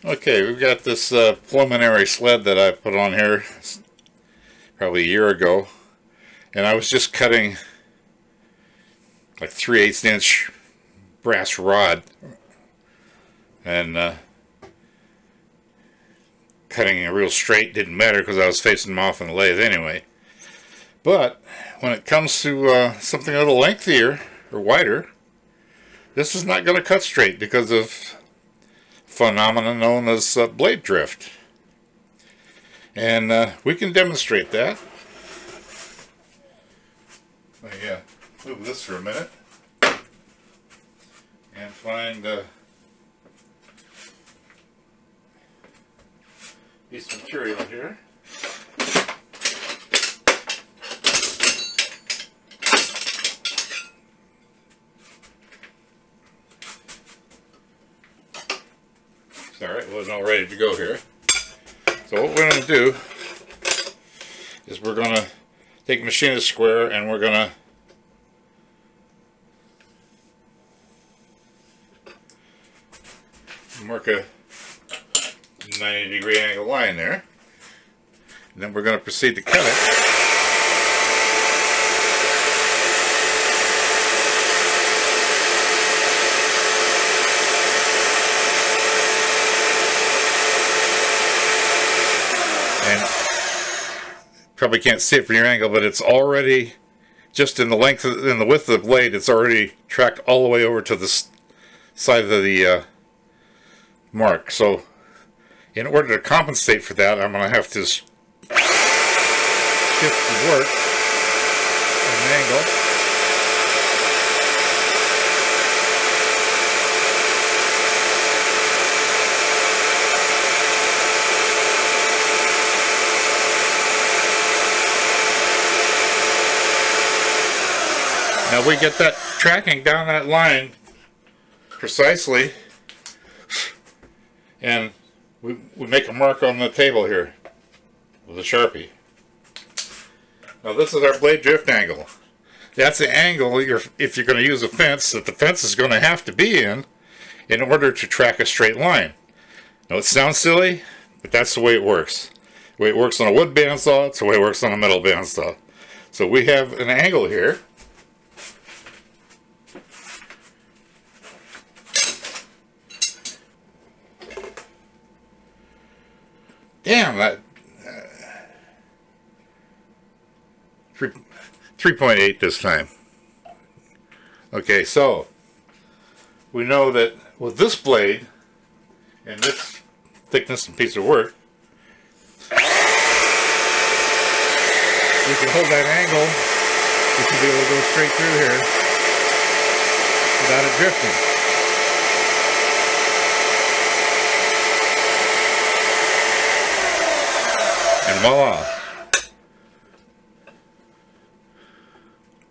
Okay, we've got this preliminary sled that I put on here probably a year ago, and I was just cutting like 3/8 inch brass rod and cutting it real straight didn't matter because I was facing them off in the lathe anyway. But when it comes to something a little lengthier or wider, this is not going to cut straight because of phenomenon known as blade drift, and we can demonstrate that. Let me move this for a minute and find a piece of material here. Alright, wasn't all ready to go here. So what we're going to do is we're going to take machinist square and we're going to mark a 90-degree angle line there. And then we're going to proceed to cut it. And probably can't see it from your angle, but it's already just in the length in the width of the blade. It's already tracked all the way over to the side of the mark. So, in order to compensate for that, I'm going to have to shift the work at an angle. Now we get that tracking down that line precisely, and we make a mark on the table here with a Sharpie. Now this is our blade drift angle. That's the angle if you're going to use a fence that the fence is going to have to be in order to track a straight line. Now it sounds silly, but that's the way it works. The way it works on a wood bandsaw, it's the way it works on a metal bandsaw. So we have an angle here. Damn, that 3.8 this time. Okay, so we know that with this blade and this thickness and piece of work, we can hold that angle. We should be able to go straight through here without it drifting. And voila!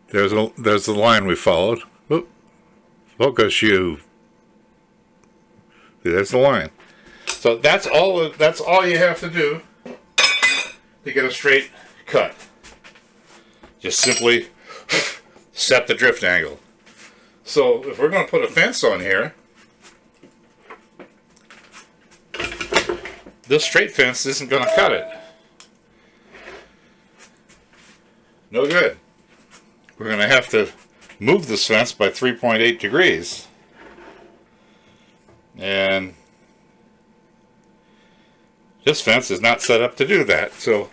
There's the line we followed. Oop. Focus you. See, there's the line. So that's all you have to do to get a straight cut. Just simply set the drift angle. So if we're going to put a fence on here, this straight fence isn't going to cut it. No good. We're going to have to move this fence by 3.8 degrees. And this fence is not set up to do that. So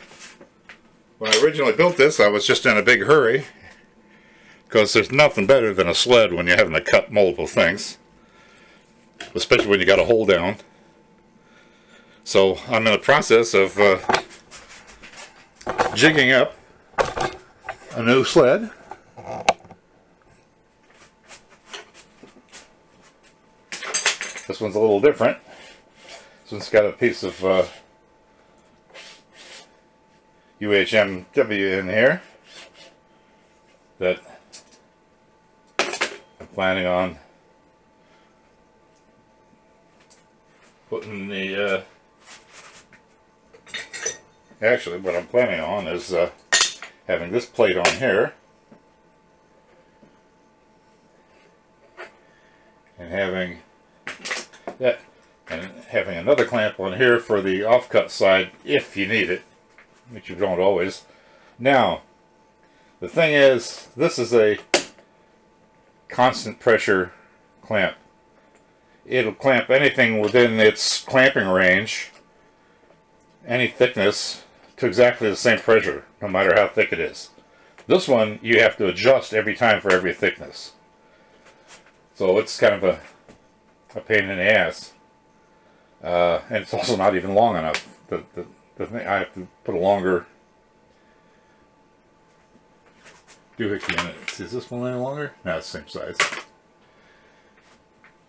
when I originally built this, I was just in a big hurry, because there's nothing better than a sled when you're having to cut multiple things, especially when you got a hole down. So I'm in the process of jigging up a new sled. This one's a little different. This one's got a piece of UHMW in here that I'm planning on putting the actually what I'm planning on is having this plate on here and having that, and having another clamp on here for the offcut side if you need it, which you don't always. Now, the thing is, this is a constant pressure clamp. It'll clamp anything within its clamping range, any thickness, to exactly the same pressure, no matter how thick it is. This one you have to adjust every time for every thickness. So it's kind of a pain in the ass. And it's also not even long enough. The thing, I have to put a longer doohickey in it. Is this one any longer? No, it's the same size.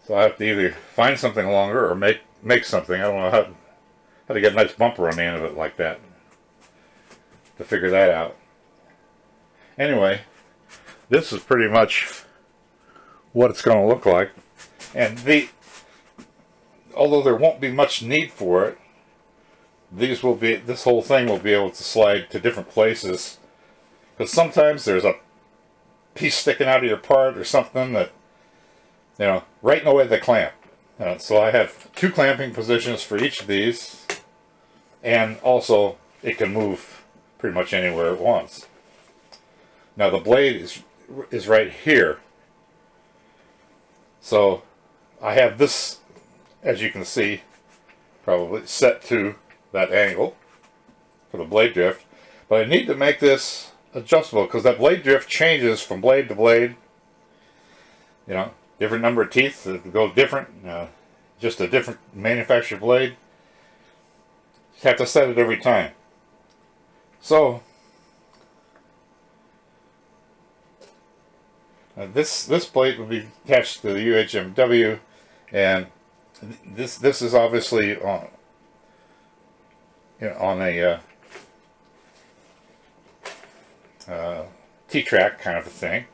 So I have to either find something longer or make something. I don't know how to get a nice bumper on the end of it like that. To figure that out. Anyway, this is pretty much what it's going to look like. And although there won't be much need for it, this whole thing will be able to slide to different places. Because sometimes there's a piece sticking out of your part or something that, you know, right in the way of the clamp. So I have 2 clamping positions for each of these, and also it can move pretty much anywhere it wants. Now the blade is right here. So I have this, as you can see, probably set to that angle for the blade drift. But I need to make this adjustable because that blade drift changes from blade to blade. You know, different number of teeth that go different. Just a different manufactured blade. You have to set it every time. So this plate will be attached to the UHMW, and this is obviously on, you know, on a T-track kind of a thing,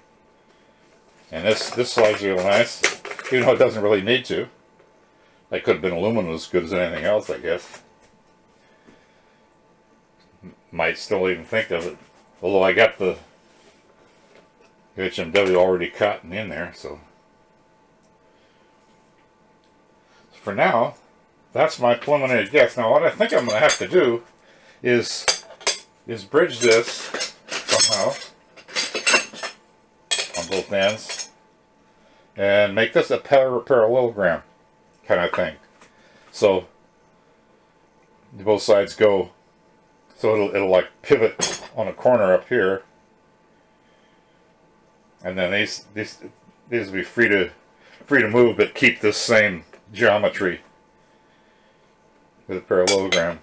and this slides real nice, even though it doesn't really need to. That could have been aluminum as good as anything else, I guess. Might still even think of it, although I got the HMW already cut and in there, so for now, that's my preliminary guess. Now, what I think I'm going to have to do is bridge this somehow on both ends and make this a parallelogram kind of thing. So both sides go, so it'll like pivot on a corner up here. And then these will be free to move, but keep this same geometry with a parallelogram.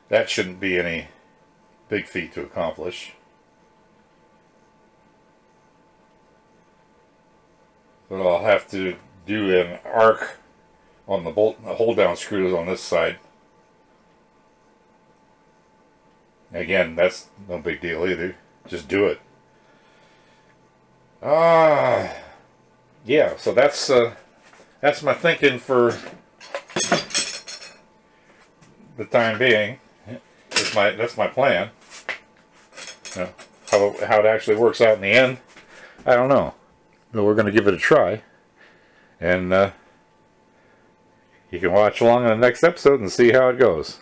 That shouldn't be any big feat to accomplish. But I'll have to do an arc on the hold down screws on this side. Again, that's no big deal either. Just do it. Yeah, so that's my thinking for the time being. That's my plan. How it actually works out in the end, I don't know. But we're going to give it a try, and you can watch along in the next episode and see how it goes.